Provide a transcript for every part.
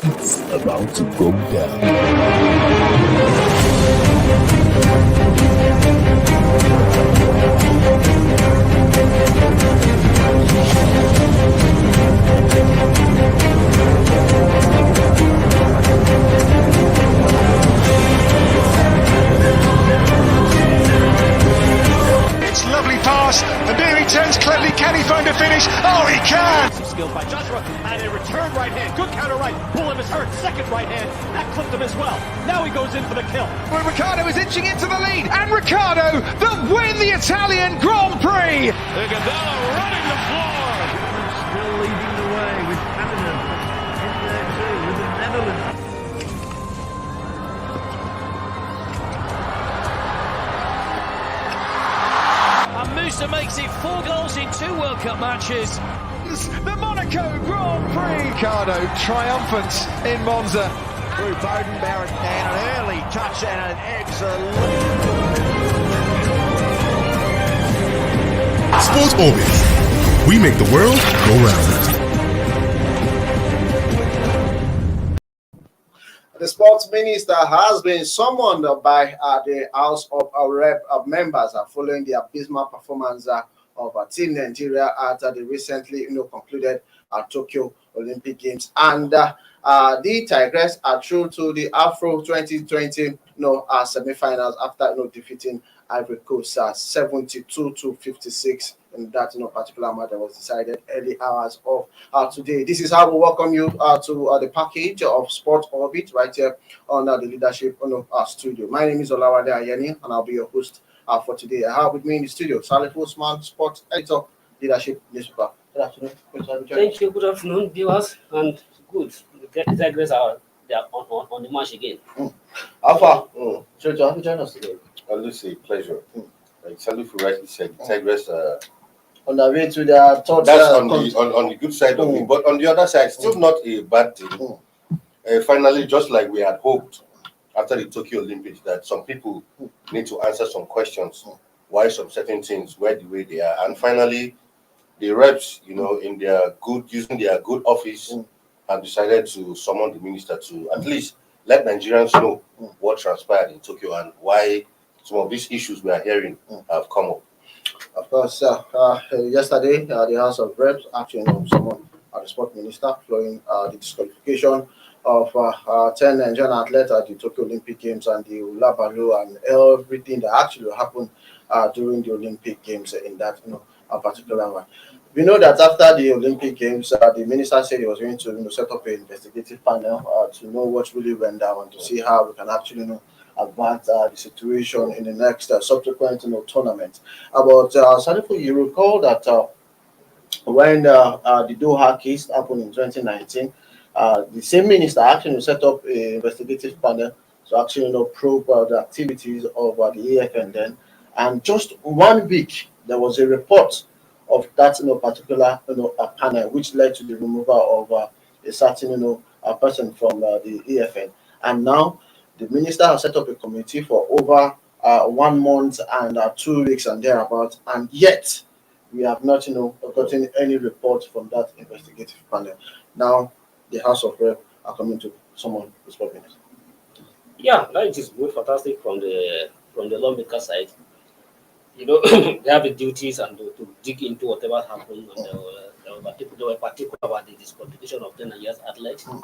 It's about to go down. It's lovely pass, and here he turns cleverly. Can he find a finish? Oh, he can! Skilled by Joshua, and a return right hand. Good counter right. Bullen is hurt. Second right hand. That clipped him as well. Now he goes in for the kill. Well, Ricardo is inching into the lead, and Ricardo that win the Italian Grand Prix. Iguodala running the floor. Still leading the way with Canada in there too, with the Netherlands. And Musa makes it 4 goals in 2 World Cup matches. The Monaco Grand Prix. Ricardo triumphant in Monza. Through Bowden, Barrett, and an early touch and an excellent. Sports Orbit. We make the world go round. The sports minister has been summoned by the House of Rep members following the abysmal performance of Team Nigeria at the recently concluded Tokyo Olympic Games. And the Tigers are through to the Afro 2020 semi-finals after defeating Ivory Coast 72-56 in that particular match that was decided early hours of today. This is how we welcome you to the package of Sport Orbit right here on the Leadership studio. My name is Olawale Ayeni, and I'll be your host for today. I have with me in the studio Salif Osman, Sports Editor, Leadership Newspaper. Good afternoon. Thank you. Good afternoon, viewers. And good. The Tigers are on the march again. Alpha, Jojo, have you joined us today? Always a pleasure. Like Salif rightly said, the Tigers on the way to their third. That's on the good side of it, but on the other side, still not a bad thing. Finally, just like we had hoped after the Tokyo Olympics, that some people need to answer some questions why some certain things were the way they are, and finally, the reps, in their using their good office, have decided to summon the minister to at least let Nigerians know what transpired in Tokyo and why some of these issues we are hearing have come up. Of course, yesterday, the House of Reps actually summoned the sport minister following the disqualification of 10 Nigerian athletes at the Tokyo Olympic Games and the Oladapo and everything that actually happened during the Olympic Games in that particular one. We know that after the Olympic Games, the minister said he was going to set up an investigative panel to know what really went down and to see how we can actually advance the situation in the next subsequent tournament. But Sadifu, you recall that when the Doha case happened in 2019, the same minister actually set up an investigative panel to actually probe the activities of the AFN then. And just 1 week, there was a report of that particular panel, which led to the removal of a certain person from the AFN. And now the minister has set up a committee for over 1 month and 2 weeks and thereabouts, and yet we have not gotten any report from that investigative panel. Now the House of Rep are coming to someone who's probably minister. Yeah, that is good, fantastic from the lawmaker side. They have the duties and to dig into whatever happened. And they were particular about the disqualification of 10 years athletes who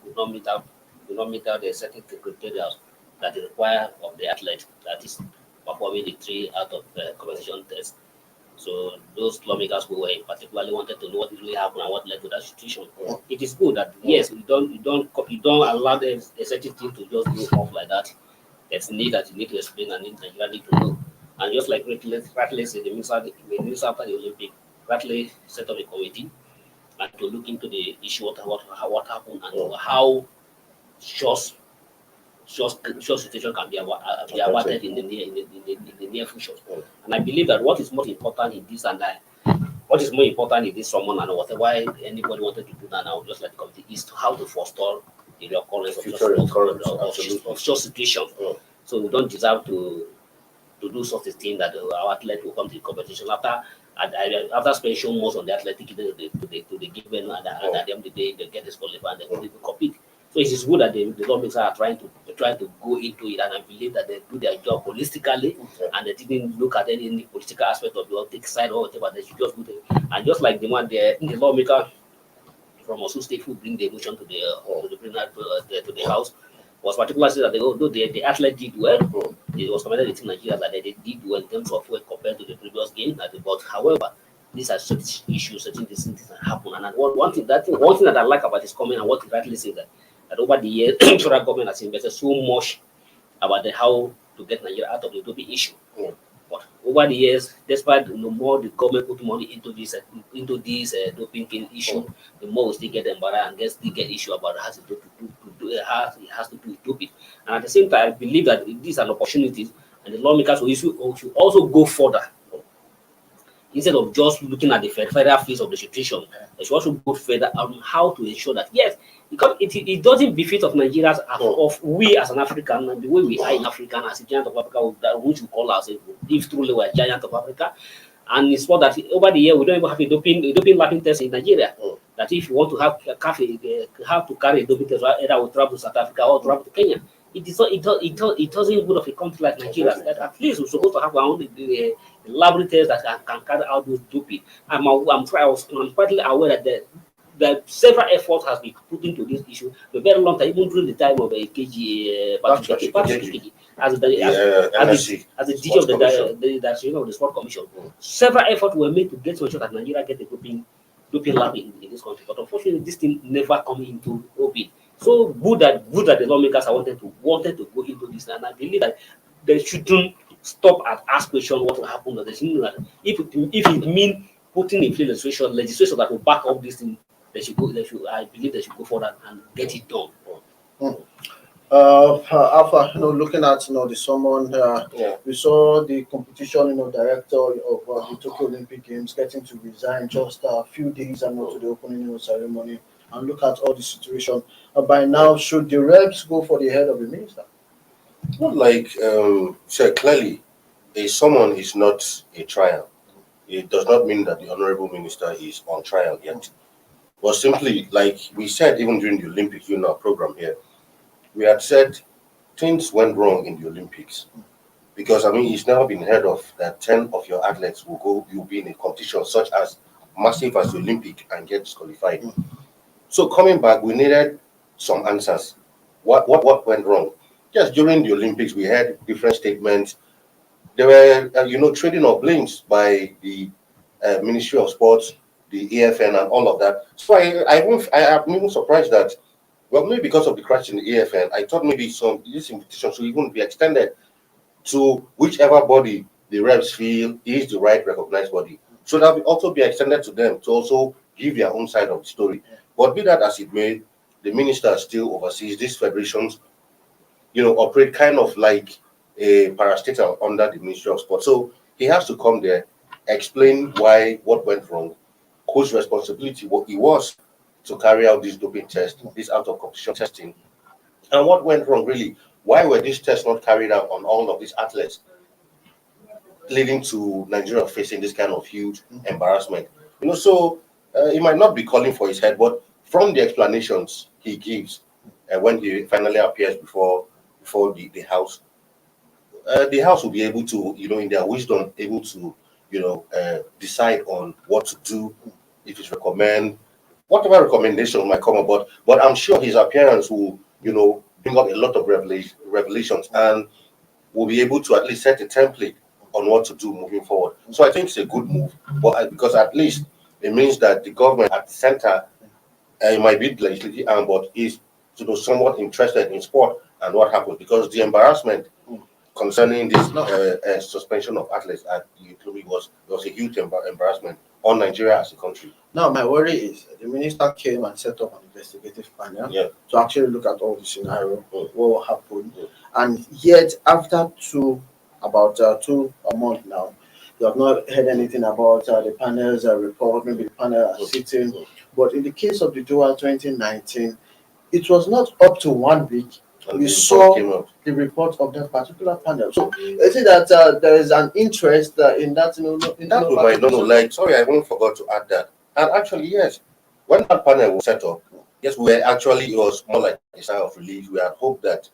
could not meet up the certain criteria that is required of the athlete, that is performing the 3 out of competition test. So those lawmakers who were particularly wanted to know what really happened and what led to that situation. It is good that yes, you don't allow a certain thing to just go off like that. There's need that you need to explain and need to know. And just like rightly said, the minister after the Olympic rightly set up a committee and to look into the issue what happened and how short situation can be avoided in the near future. And I believe that what is most important in this what is more important in this summon and whatever anybody wanted to do that now, just like the committee, is how to forestall the recurrence of such situations. So we don't deserve to do such a thing that our athlete will come to the competition after after spending most on the athletic to the given, and at the end of the day, they get disqualified and they couldn't even compete. So it is good that the lawmakers are trying to go into it, and I believe that they do their job holistically, and they didn't look at any political aspect of the optic side or whatever. They should just do it. And just like the one the lawmaker from Osun State who bring the motion to the House, was particularly said that although the athlete did well, it was commended in Nigeria that they did well in terms of work compared to the previous game. But however, these are such issues, certain things that happen. And one thing that I like about his comment and what he rightly said that over the years, the federal government has invested so much about how to get Nigeria out of the doping issue. But over the years, despite the more the government put money into this doping issue, the more we still get embarrassed and still get issue about how it has to do with doping. And at the same time, I believe that these are opportunities, and the lawmakers should also go further. Instead of just looking at the federal phase of the situation, they should also go further on how to ensure that, yes, because it doesn't befit of Nigerians of we as an African, and the way we are in Africa as a giant of Africa, which we call ourselves, if truly we're a giant of Africa. And it's for that over the year we don't even have a doping lapping test in Nigeria. That if you want to have to carry a doping test, either we travel to South Africa or travel to Kenya. It doesn't good of a country like Nigeria. That at least we're supposed to have our own laboratories that can carry out those doping. I'm quite aware that several efforts has been put into this issue for a very long time, even during the time of KG, as the DG of the Sport Commission. Several efforts were made to get to ensure that Nigeria get a doping lab in this country. But unfortunately, this thing never come into open. So good that the lawmakers wanted to go into this, and I believe that they shouldn't stop and ask questions what will happen. If it means putting in place legislation that will back up this thing, I believe they should go forward and get it done. Alpha, looking at the summon, we saw the competition, director of the Tokyo Olympic Games getting to resign just a few days to the opening ceremony. And look at all the situation. By now, should the reps go for the head of the minister? Not like said clearly, a summon is not a trial. It does not mean that the honorable minister is on trial yet. But simply, like we said, even during the Olympics, our program here, we had said things went wrong in the Olympics. Because it's never been heard of that 10 of your athletes you'll be in a competition such as massive as the Olympic and get disqualified. So coming back, we needed some answers. What went wrong? Yes, during the Olympics, we had different statements. There were, trading of blames by the Ministry of Sports, the AFN, and all of that. So I'm even surprised that, maybe because of the crash in the AFN, I thought maybe this invitation should even be extended to whichever body the reps feel is the right recognized body. So that will also be extended to them to also give their own side of the story. But be that as it may, the minister still oversees these federations, operate kind of like a parastatal under the Ministry of Sport. So he has to come there, explain what went wrong, whose responsibility it was to carry out this doping test, this out of competition testing, and what went wrong really. Why were these tests not carried out on all of these athletes, leading to Nigeria facing this kind of huge embarrassment? So he might not be calling for his head, but from the explanations he gives when he finally appears before the House, the House will be able to, in their wisdom, able to, decide on what to do, if it's recommend, whatever recommendation might come about. But I'm sure his appearance will, bring up a lot of revelations and will be able to at least set a template on what to do moving forward. So I think it's a good move, but because at least it means that the government at the center, it might be legislative arm, but is somewhat interested in sport and what happens, because the embarrassment concerning this suspension of athletes at the Olympics was a huge embarrassment on Nigeria as a country. Now, my worry is the minister came and set up an investigative panel to actually look at all the scenario, what will happen, and yet after about 2 months now, you have not heard anything about the panel's report. Maybe the panel are sitting, but in the case of the Douala 2019, it was not up to 1 week And we the saw report came out. the report of that particular panel. So I see that there is an interest in that. In That we might not know. Like, sorry, I even forgot to add that. And actually, yes, when that panel was set up, yes, we were actually, it was more like a sign of relief. We had hoped that,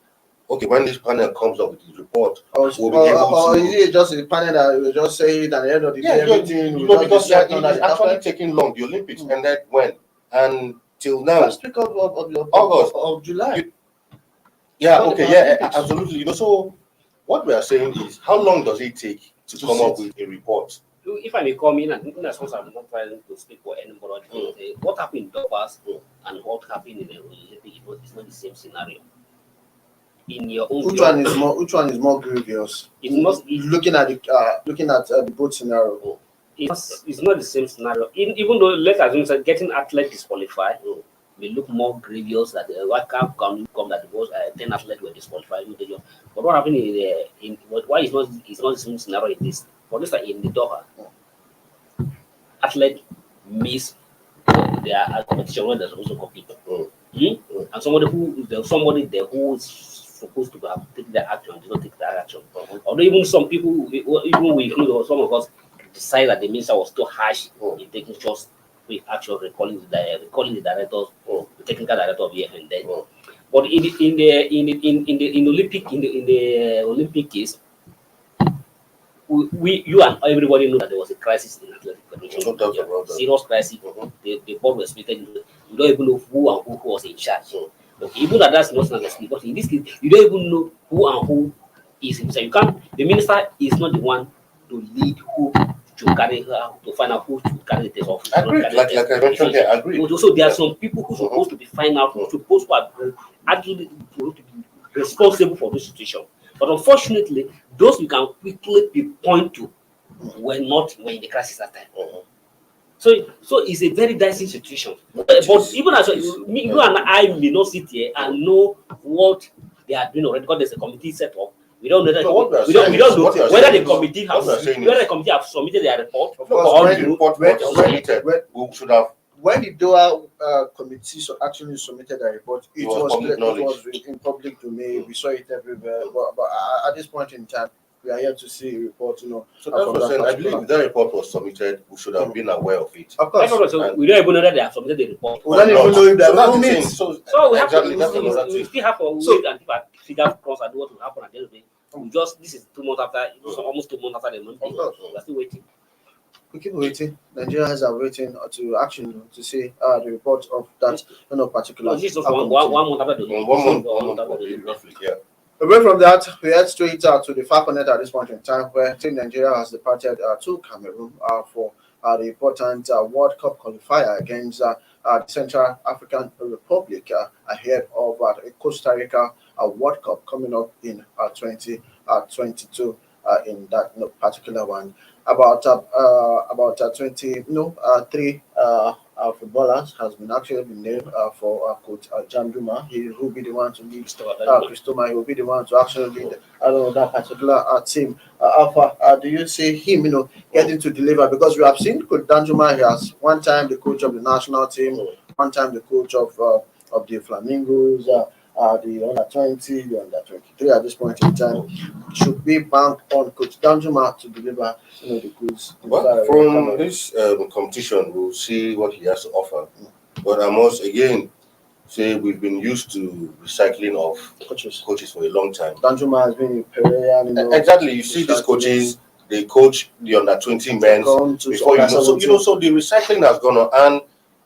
okay, when this panel comes up with his report, we'll be able to. Is it just a panel that will just say it at the end of the day? Everything Because it is actually taking long. The Olympics ended when? And till now. First week of August. of July. Absolutely. So what we are saying is, how long does it take to come up with a report? If I may come in, and that's what I'm not trying to speak for anybody. What happened in Dobbas and what happened in the Olympic is not the same scenario. In your own Which one is more grievous? Looking at the both scenario. It's not the same scenario. Even though, let's assume that getting athlete disqualified may look more grievous that why can't come that because 10 athletes were disqualified. But what happened why it's not the same scenario in this? For instance, in the Doha, athletes miss their competition when they're supposed to compete. And somebody there who is supposed to have taken the action did not take that action. Although even some people, even we include some of us, decide that the minister was too harsh in taking just quick action, recalling the directors, the technical director of EF and then. But in the Olympic case, you and everybody know that there was a crisis in athletic federation. Serious crisis. The board was split. You don't even know who was in charge. Even that that's not understood. But in this case, you don't even know who and who is in charge. You can't. The minister is not the one to lead who to carry to find out who should carry the test off. Agreed. Like I mentioned here, agreed. So there are some people who are supposed to be find out, supposed to are actually to be responsible for this situation. But unfortunately, those we can quickly point to were not in the crisis at that time. So it's a very dicey situation. But even as you and I may not sit here and know what they are doing already because there's a committee set up. We don't know that. We don't know whether the committee have submitted their report. When the report was submitted, we should have. When the Doha committee actually submitted a report, it was in public domain. We saw it everywhere. But at this point in time, we are here to see a report. So that's what I'm saying. I believe if that report was submitted, we should have been aware of it. Of course. We don't even know that they have submitted the report. We don't even know if they have it. So we have we still have a wait and figure across and what will happen at the end of the day. This is 2 months after, almost 2 months after the month. We are still waiting. We keep waiting. Nigerians are waiting to action to see the report of that particular. This is just one month after the roughly, yeah. Away from that, we head straight to the Falconets at this point in time, where Team Nigeria has departed to Cameroon for the important World Cup qualifier against the Central African Republic ahead of the Costa Rica World Cup coming up in 2022 in that particular one. About 3 footballers has been actually been named for Coach Jamduma. He will be the one to lead Christoma. He will be the one to actually lead that particular team. Alpha, do you see him getting to deliver? Because we have seen Coach Danjuma. He has one time the coach of the national team, one time the coach of the Flamingos. The under 20, the under 23 at this point in time should be banked on Coach Danjuma to deliver the goods. Well, from this competition, we'll see what he has to offer. But I must again say we've been used to recycling of coaches for a long time. Danjuma has been a perennial. Exactly, you see these coaches, they coach the under 20 men before so the recycling has gone on, and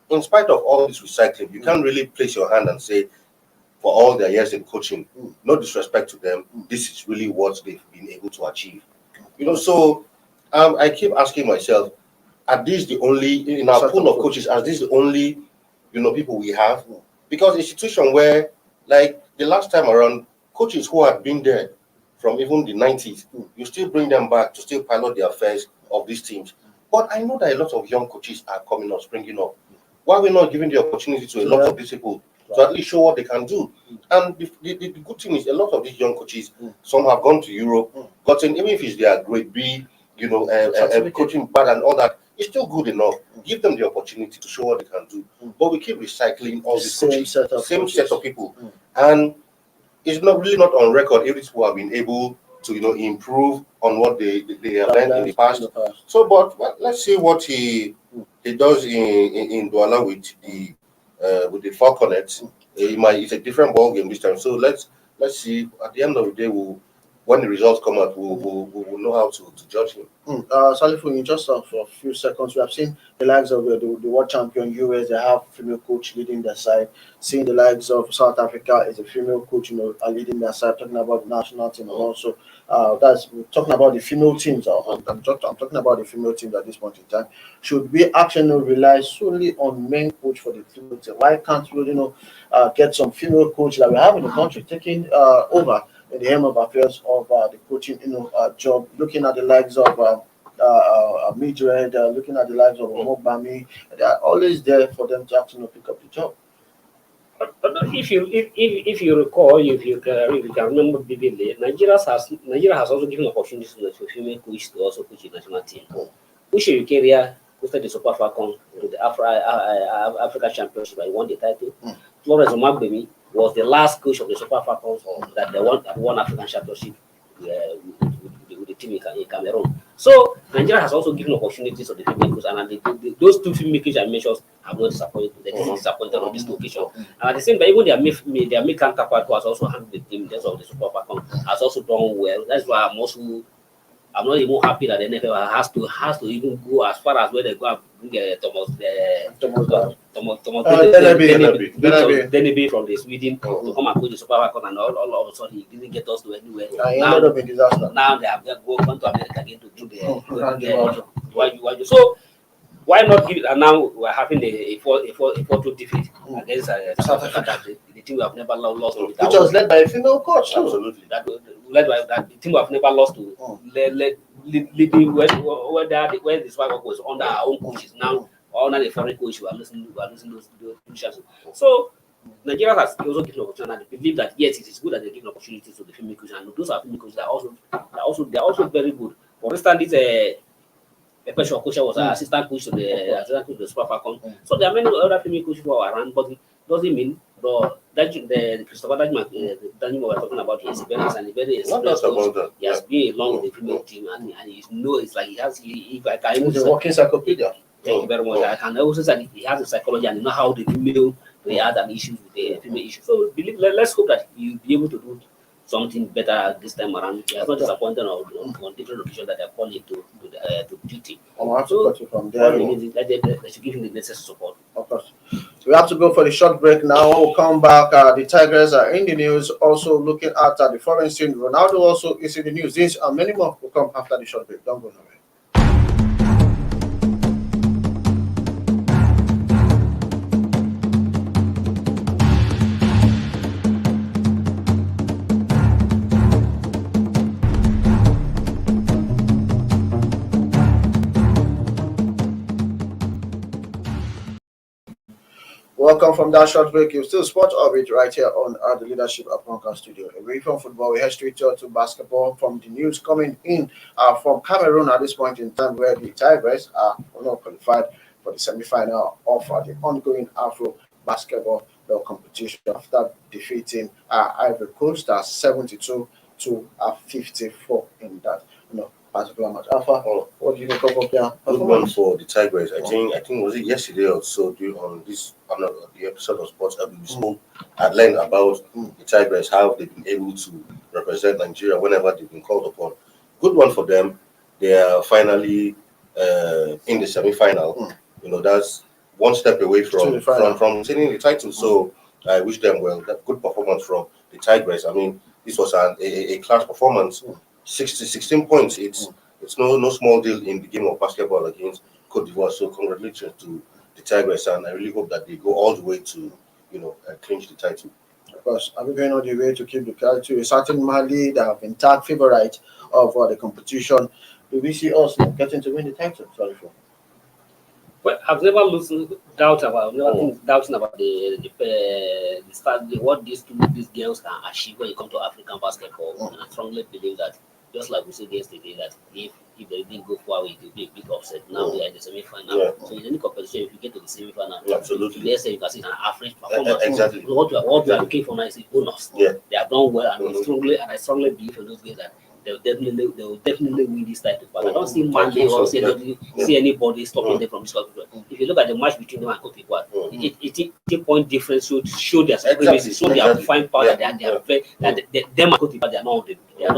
in spite of all this recycling, you can't really place your hand and say, for all their years in coaching, no disrespect to them, this is really what they've been able to achieve. So I keep asking myself, are these the only, in our pool of coaches, are these the only, people we have? Because a situation where, like the last time around, coaches who had been there from even the 90s, you still bring them back to still pilot the affairs of these teams. But I know that a lot of young coaches are coming up, springing up. Why are we not giving the opportunity to a lot of these people to at least show what they can do? And the good thing is a lot of these young coaches, some have gone to Europe, gotten, even if it's their grade B, coaching bad and all that, it's still good enough. Give them the opportunity to show what they can do. But we keep recycling all these coaches, same set of people. And it's not really not on record if these people have been able to improve on what they have learned in the past. So, but well, let's see what he does in Douala with the Falconets. It's a different ball game this time. So let's see. At the end of the day, when the results come out, we'll know how to judge him. Salifu, in just for a few seconds, we have seen the likes of the world champion US. They have female coach leading their side. Seeing the likes of South Africa is a female coach, leading their side. Talking about the national team, and also we're talking about the female teams. I'm talking about the female teams at this point in time. Should we actually rely solely on men coach for the female team? Why can't we, get some female coach that we have in the country taking over in the aim of affairs of the coaching, job, looking at the likes of Midred, looking at the likes of Omogbami. They are always there for them to actually pick up the job. But if you recall, if you can remember vividly, Nigeria has also given opportunities to female coach to also coach the national team. Which Nigeria hosted the Super Falcons to the African Championship. I won the title. Florence Omagbemi was the last coach of the Super Falcons that won African Championship with the team in Cameroon. So Nigeria has also given opportunities to the female coaches, and those two female coaches I mentioned have not disappointed. They didn't disappoint on this occasion. And at the same time, even their male counterpart who has also handled the team in terms of the Super Falcons has also done well. That's why I'm not even happy that the NFL has to even go as far as where they go and bring Thomas Deneby from the Sweden to come and coach the Super Falcons, and all of a sudden he didn't get us to anywhere. He ended up in disaster. Now they have gone to America again to do the so why not give it? And now we're having a 4-2 defeat against South Africa, the team we have never lost. Which was led by a female coach. Absolutely. Led by that the team we have never lost to. Leading where the Super Falcons was under our own coaches now, or under the foreign coach. We are losing those chances. So Nigeria has also given opportunity. I believe that yes, it is good that they give opportunities to the female coaches, and those are female coaches that are also very good. For instance, this Special coach was an assistant coach to the Super Falcons. So there are many other female coaches who are around, but it doesn't mean the Christopher Daniel we're talking about is very experienced coach. He has been along with the female team, and he knows it's like if I can He's a walking encyclopedia. Thank you very much. I can also say that he has a psychology and know how the female react and issues with the female issue. So let's hope that you'll be able to do something better this time around. He has not disappointed on different occasions that they are calling to duty. I have to cut you from there. They should give him the necessary support. Of course. We have to go for the short break now. We'll come back. The Tigers are in the news. Also looking at the foreign scene. Ronaldo also is in the news. These and many more will come after the short break. Don't go nowhere. Welcome from that short break. You still spot Orbit right here on the Leadership Apronka Studio. Away from football, we head straight to basketball from the news coming in from Cameroon at this point in time, where the Tigers are not qualified for the semi-final of the ongoing Afrobasket competition after defeating Ivory Coast 72-54 in that particular match. Alpha, what do you make of that? Good one for the Tigers. I think was it yesterday or so on the episode of Sports Abu, we spoke at length about the Tigers, how they've been able to represent Nigeria whenever they've been called upon. Good one for them. They are finally in the semi-final. That's one step away from winning the title. So I wish them well. That good performance from the Tigers. I mean, this was a class performance. 16 points. It's no small deal in the game of basketball against Cote d'Ivoire. So congratulations to the Tigers, and I really hope that they go all the way to clinch the title. Of course, are we going all the way to keep the title? A certain Mali that have been tagged favorite of the competition. Do we see us getting to win the title? Sorry for. Well, I've never doubting about what these girls can achieve when it comes to African basketball. And I strongly believe that just like we said yesterday, that if they didn't go far, it will be a big upset. Now they are in the semi-final. So in any competition, if you get to the semi-final, absolutely. Let's say you can see an average performance. Exactly. What you are looking for now is a bonus. Yeah. They have done well, and I strongly believe in those guys that they will definitely win this title. But I don't see Mali or see anybody stopping them from this competition. If you look at the match between them and Cote D'Ivoire, 80-point difference show their supremacy, show their fine power that they are very, that them and Cote D'Ivoire they are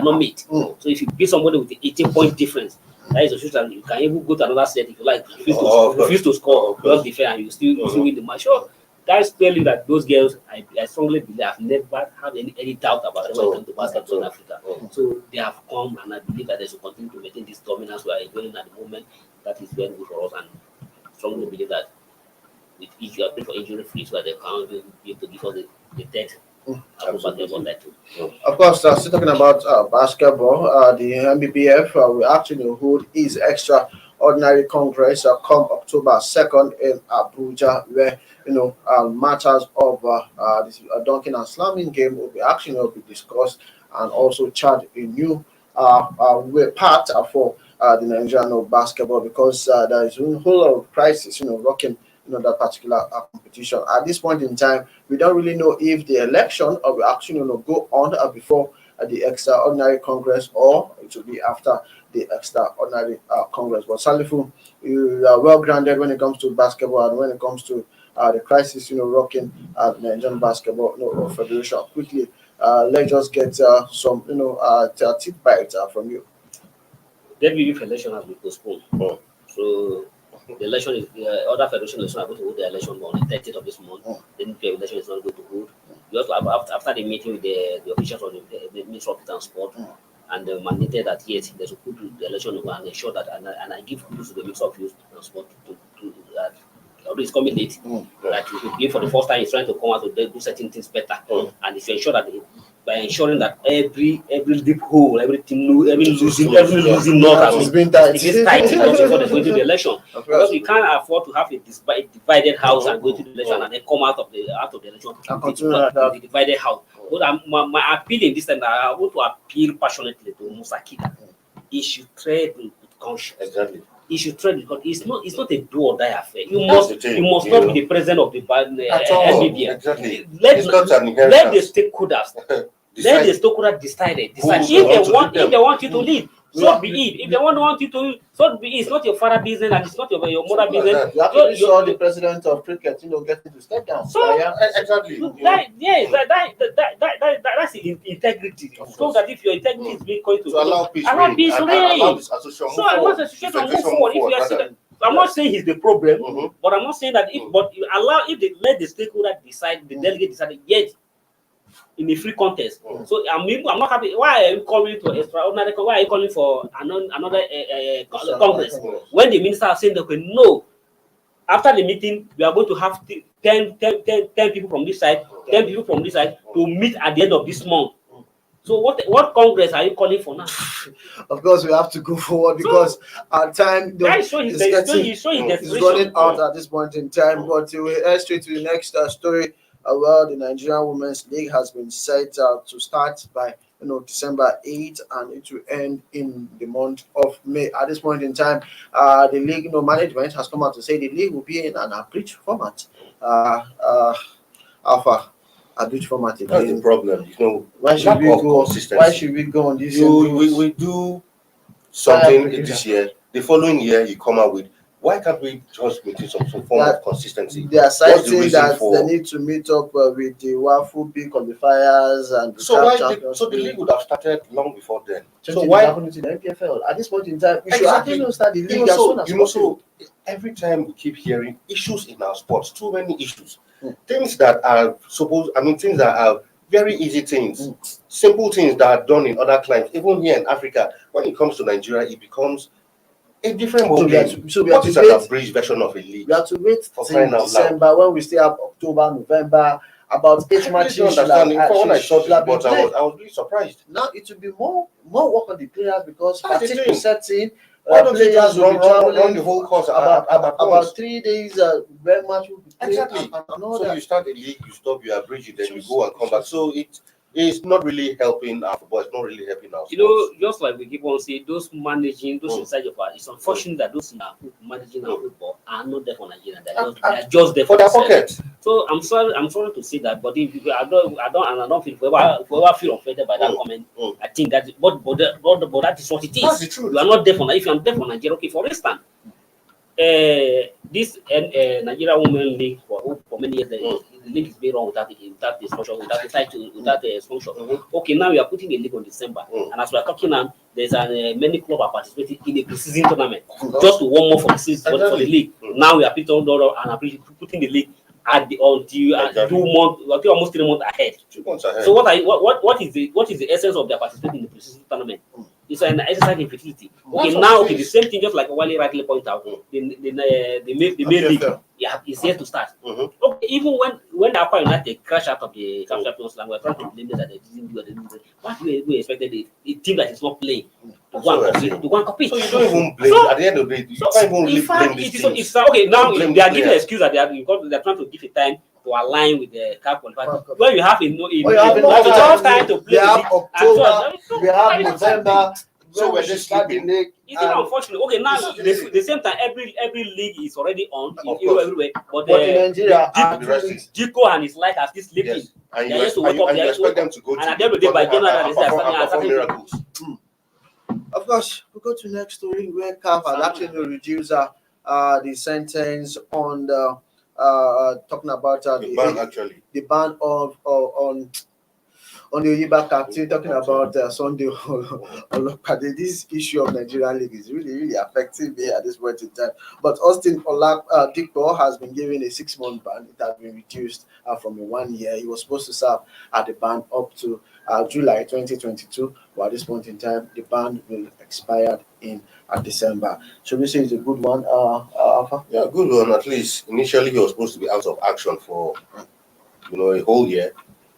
not made. So if you beat somebody with the 80-point difference, that is a show that you can even go to another set if you like. Refuse to score, just defend, and you still win the match. Sure. Guys tell you that those girls, I strongly believe, I've never had any doubt about them when it comes to basketball in Africa. So they have come, and I believe that they should continue to maintain this dominance we are enjoying at the moment. That is very good for us, and I strongly believe that with each you are playing for injury free, so that they can't be able to give us the third. Of course, still talking about basketball, the NBBF will actually hold its extraordinary congress come October 2nd in Abuja, where matters of this dunking and slamming game will be discussed, and also chart a new path for the Nigerian basketball, because there is a whole lot of crisis rocking that particular competition. At this point in time, we don't really know if the election will actually go on before the extraordinary congress, or it will be after the extraordinary congress. But Salifu, you are well grounded when it comes to basketball, and when it comes to the crisis rocking at Nigerian basketball federation. Quickly, let's just get some tip bites from you. The NBBF election has been postponed. So the election is other federation election are going to hold the election on the 30th of this month. The NBBF election is not going to hold. We also have, after the meeting with the officials of the Ministry of Transport, and mandated that yes, they should put the election over and ensure that, and I give kudos to the Ministry of Transport to that. Although it's coming late, that we for the first time, he's trying to come out to do certain things better, and it's to ensure that by ensuring that every deep hole, every losing knot has been tight before they go to the election. Because we can't afford to have a divided house and go to the election and then come out of the election with the divided house. But my appeal in this time, I want to appeal passionately to Musakida. He should tread with conscience. Exactly. He should trade, because it's not a do or die affair. You must not be the president of the NBBF. Exactly. Let the stakeholders decide. If they want you to lead, so be it. If they want you to, so be it. It's not your father business, and it's not your mother business. You actually saw the president of cricket, getting to step down. So exactly. That's integrity. So that if your integrity is being going to allow peace, allow peace reign. So I want to move forward. If you are saying, I'm not saying he's the problem, but I'm not saying that if let the stakeholder decide, the delegate decide, yet in a free contest. So I'm not happy. Why are you calling to extraordinary? Why are you calling for another congress? When the minister is saying that no, after the meeting we are going to have 10 people from this side, 10 people from this side to meet at the end of this month. So what congress are you calling for now? Of course, we have to go forward because our time is running out at this point in time. But we'll head straight to the next story. Well, the Nigerian Women's League has been set to start by December 8th, and it will end in the month of May. At this point in time, the league management has come out to say the league will be in an abridged format. Abridged format again. That's the problem. Why should we go on this? We do something this year. The following year, you come out with. Why can't we just maintain some form of consistency? They are citing that they need to meet up with the WAFU B qualifiers and so the league would have started long before then. So why happening to the NPFL at this point in time? We should actually start the league as soon as possible. Every time we keep hearing issues in our sports, too many issues, things that are things that are very easy things, simple things that are done in other climes, even here in Africa. When it comes to Nigeria, it becomes a different game. So what is an abridged version of a league? We have to wait till December when we still have October, November, about 8 matches. When I saw the report, I was really surprised. Now it will be more work on the players because fatigue is setting. Players run the whole course about 3 days. When match will be played. Exactly. So you start a league, you stop, you abridge it, then you go and come back. So it's not really helping our football. It's not really helping our You sports. know, just like we keep on saying, those managing, those inside of us, it's unfortunate that those in our managing our football are not there for Nigeria. They're just there For their themselves. pocket. So I'm sorry to say that, but if I don't feel whoever feel offended by that comment. I think that, but that is what it is. That's the truth. You are not there for Nigeria. If you are there for Nigeria, okay. For instance, this Nigeria Women League for many years, the league is being run without the sponsor, without the title, without the sponsor. Okay, now we are putting a league on December, and as we are talking now, there's many clubs are participating in a pre-season tournament just to warm up for the season for the league. Now we are putting the league at the until 2 months, until almost 3 months ahead. 2 months ahead. So what is the essence of their participating in the pre-season tournament? It's an exercise in fertility. Okay, now the same thing, just like Wale rightly pointed out, the main league, is here to start. Okay, even when the Aqua United crash out of the Champions League, we're trying to blame them that they didn't do it. What we expected a team that is not playing to go and compete. So you don't even blame. At the end of the day, you can't even really blame these teams. Okay, now Blame they are the giving an players. excuse that they're trying to give a time to align with the CAF qualifier. When you have a time to play, we have October, we have November. So we're we just start the sleeping. league. It's not unfortunate. Okay, now the same time every league is already on Of in course. everywhere, but But in Nigeria, Jico and his like are still sleeping. Yes. And They you, used to wake up, and they you used to expect them to go and to at the end of the day, by January, they say perform something. miracles. Of course, we go to next story where CAF has actually reduced the sentence on the talking about The ban actually. the ban of on the Oyiba captain, talking about Sunday Oladapo. This issue of Nigerian league is really affecting me at this point in time. But Austin Oladapo has been given a 6-month ban. It has been reduced from 1 year. He was supposed to serve at the ban up to July 2022. But at this point in time, the ban will expire in December. Should we say it's a good one, Alpha? Yeah, good one. At least initially he was supposed to be out of action for a whole year,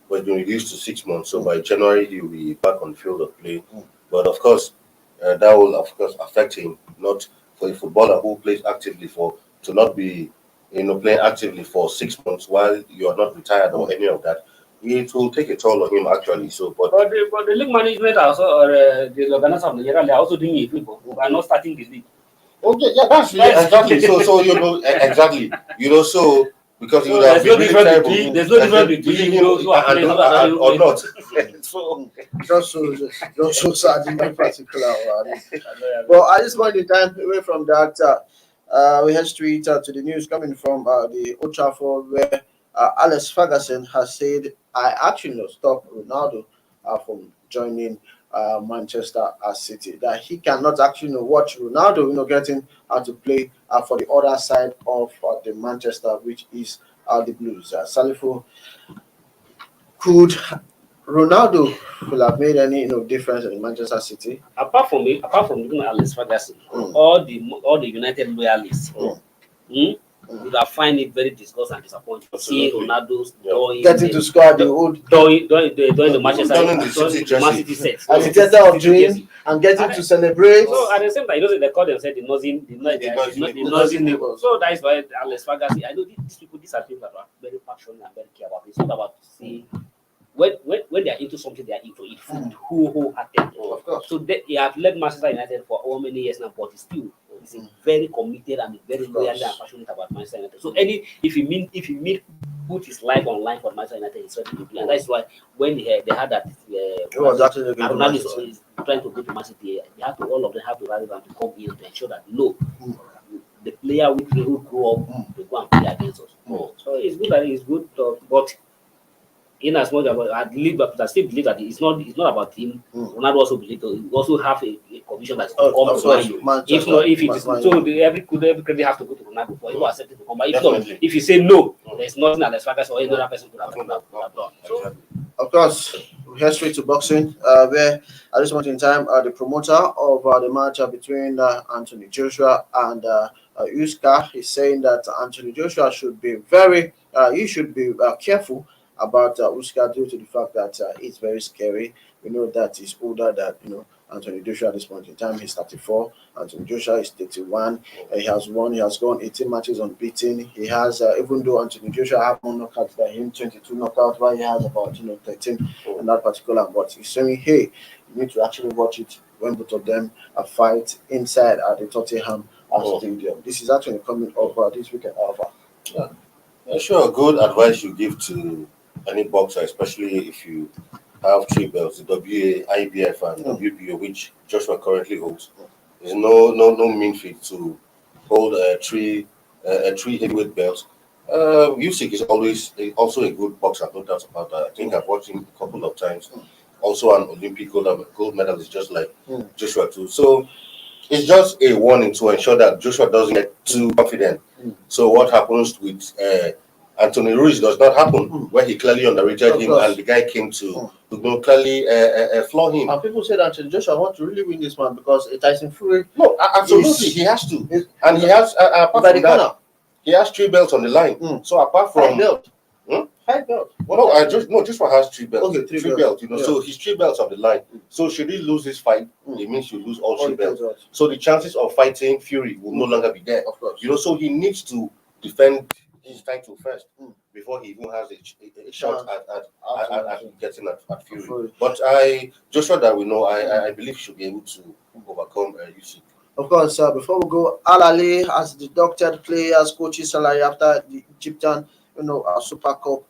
but it's been reduced to 6 months. So by January he'll be back on the field of play. But of course, that will of course affect him. Not for a footballer who plays actively to not be playing actively for 6 months while you are not retired or any of that. It will take a toll on him actually. So, but the league management also, or the organizers of Nigeria, they are also doing it. People who are not starting the league. okay, yeah, that's exactly. So exactly. So because you would have There's been no really difference terrible. between there's no difference between those who are playing or not. So Just so sad in that particular one. Well, at this point in time, away from that, we head straight to the news coming from the Old Trafford, where Alex Ferguson has said, I actually stop Ronaldo from joining Manchester City. That he cannot actually watch Ronaldo, getting to play for the other side of the Manchester, which is the Blues. Salifu, could Ronaldo will have made any difference in Manchester City? Apart from Alex Ferguson, all the United loyalists would have find it very disgusting and disappointing to see Ronaldo's Getting to score the old doing the Manchester City set at the theater of dream and getting to celebrate. So at the same time, they call themselves the noisy neighbors. So that is why Alex Ferguson. I know these people, these are people that are very passionate and very care about it. It's not about seeing when they are into something, they are into it wholeheartedly. Of course. So he have led Manchester United for how many years now, but he's very committed and very loyal and passionate about Manchester United. So if he put his life online for Manchester United, he's ready to do, and that's why when they had that Ronaldo is trying to go to Man City, all of them have to rally around to come in to ensure that the player who grew up to go and play against us. So it's good that it's good, but in as much as I still believe that it's not about him. Ronaldo also believe he also have a commission that's to come to Man U. If it is so, every credit has to go to Ronaldo for him to accept it to come. But if you say no, there's nothing Alex Ferguson or any other person could have done. So, of course, we head straight to boxing, where at this moment in time, the promoter of the match between Anthony Joshua and Usyk is saying that Anthony Joshua should be careful about Usyk due to the fact that it's very scary. We know that he's older than Anthony Joshua at this point in time. He's 34. Anthony Joshua is 31. He has gone 18 matches unbeaten. He has, even though Anthony Joshua have more knockouts than him, 22 knockouts, while he has about 13 in that particular. But he's saying, hey, you need to actually watch it when both of them are fight inside at the Tottenham Stadium. This is actually coming up this weekend. Sure, good advice you give to any boxer, especially if you have 3 belts, the WA, IBF, and WBO, which Joshua currently holds. There's no mean feat to hold three heavyweight belts. Usyk is also a good boxer, no doubt about that. I think I've watched him a couple of times. Also an Olympic gold medalist, just like Joshua too. So it's just a warning to ensure that Joshua doesn't get too confident. So what happens with Anthony Ruiz does not happen, where he clearly underrated him and the guy came to clearly floor him. And people said Anthony Joshua wants to really win this one because Tyson Fury. No, absolutely, he has to. And he has, apart from that, he has 3 belts on the line. So apart from... 5 belts. 5 belts. Joshua has 3 belts. Okay, 3 belts, so he's 3 belts on the line. So should he lose this fight, it means you lose all 3 belts. So the chances of fighting Fury will no longer be there. Of course. So he needs to defend his title first before he even has a shot at getting at Fury. But Joshua that we know, I believe should be able to overcome Usyk. Of course, before we go, Al Ali has deducted players' coaches' salary after the Egyptian, Super Cup,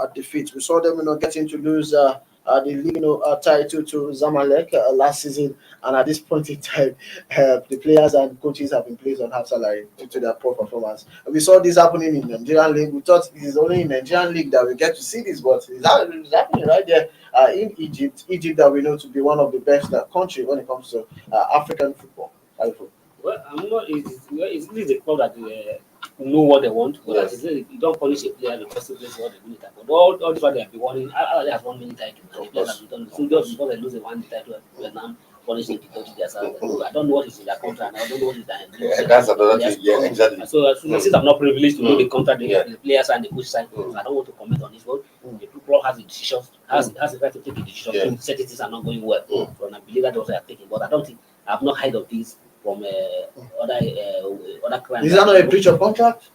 at defeat. We saw them, getting to lose the league, title to Zamalek last season, and at this point in time, the players and coaches have been placed on half salary due to their poor performance. And we saw this happening in the Nigerian league. We thought it is only in the Nigerian league that we get to see this, but it's happening right there in Egypt. Egypt that we know to be one of the best country when it comes to African football. Well, I'm not. It's really the club that know what they want. But you don't punish a player because they play what they win the title. But all this what they have been winning. Al has won many titles. And the players have been done. So just because they lose the one title, they're now punishing the coach themselves. I don't know what is in their contract. I don't know what is their. That's another thing. Yeah, exactly. So since I'm not privileged to know the contract, the players and the coach side, I don't want to comment on this one. The club has the decision, has the right to take the decision. If certain things are not going well, so I believe that also are taking. But I don't think I've not heard of this from other clients. Is that not a breach of contract?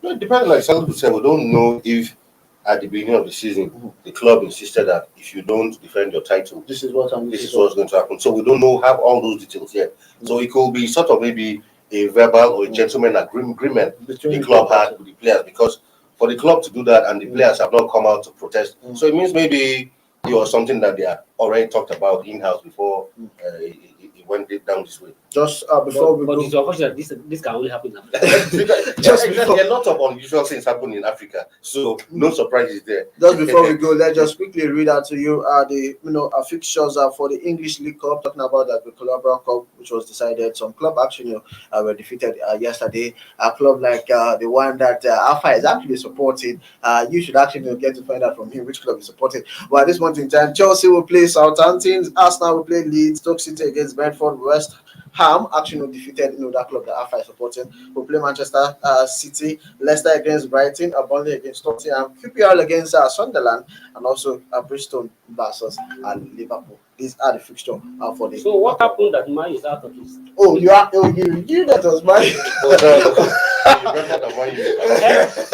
No, it depends. Like some people say, we don't know if at the beginning of the season the club insisted that if you don't defend your title, this is what's going to happen. So we don't have all those details yet. So it could be sort of maybe a verbal or a gentleman agreement between the club had with the players, because for the club to do that and the players have not come out to protest, so it means maybe it was something that they had already talked about in-house before it went down this way. Just before we go, it's unfortunate this can only happen in Africa. There are a lot of unusual things happening in Africa, so no surprises there. Just before we go, let's just quickly read out to you the fixtures for the English League Cup, talking about the Colabra Cup, which was decided. Some club actually were defeated yesterday. A club like the one that Alpha is actually supporting. You should actually get to find out from him which club is supported. But at this point in time, Chelsea will play Southampton, Arsenal will play Leeds, Stoke City against Brentford, West Ham actually defeated that club that Alpha is supporting. We'll play Manchester City, Leicester against Brighton, Burnley against Tottenham, QPR against Sunderland, and also Bristol versus Liverpool. These are the fixtures for the. So what happened that Man is out of this? Oh, you that was mine.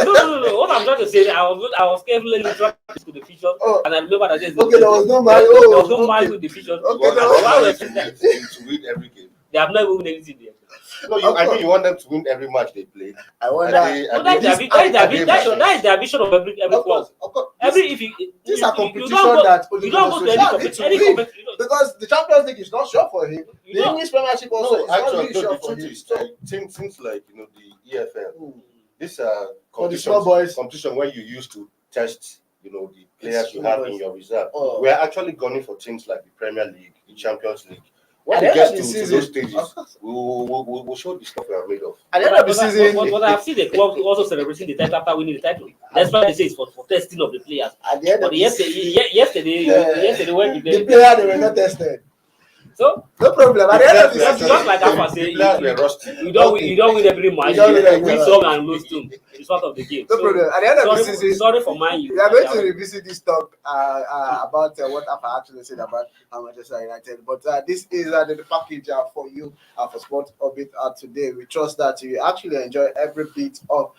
No. What I'm trying to say, I was carefully looking to the features, and I remember that there was no man. There was no man with the features. To win every game. They have not even won anything there. No, I think you want them to win every match they play. I wonder. That is the ambition of every club. These are competition that you don't go to any competition because the Champions League is not sure for him. The English Premiership also is not really sure for him. Things like the EFL, this competition where you used to test the players you have in your reserve. We are actually gunning for things like the Premier League, the Champions League. When it gets to those stages, we'll show the stuff we are made of. At the end of the season, but I've seen the club also celebrating the title after winning the title. That's why they say it's for testing of the players. At the end of yesterday when the player they were not tested. So No problem. At the end of the just season, like Alpha say, The players were rusty. you don't win every match. You don't win every You win match. some and lose some. It's part of the game. no problem. At the end of the Sorry, season, sorry for Man U. we are going to revisit this talk about what Alpha actually said about Manchester United. But this is the package for you for Sport Orbit today. We trust that you actually enjoy every bit of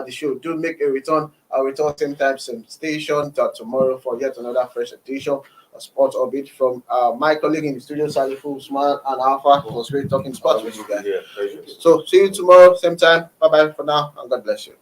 the show. Do make a return. Return same time, same station tomorrow for yet another fresh edition of Sport Orbit from my colleague in the studio, Salifu Usman and Alpha. It was great talking sports with you guys. Yeah, pleasure. So see you tomorrow, same time. Bye bye for now, and God bless you.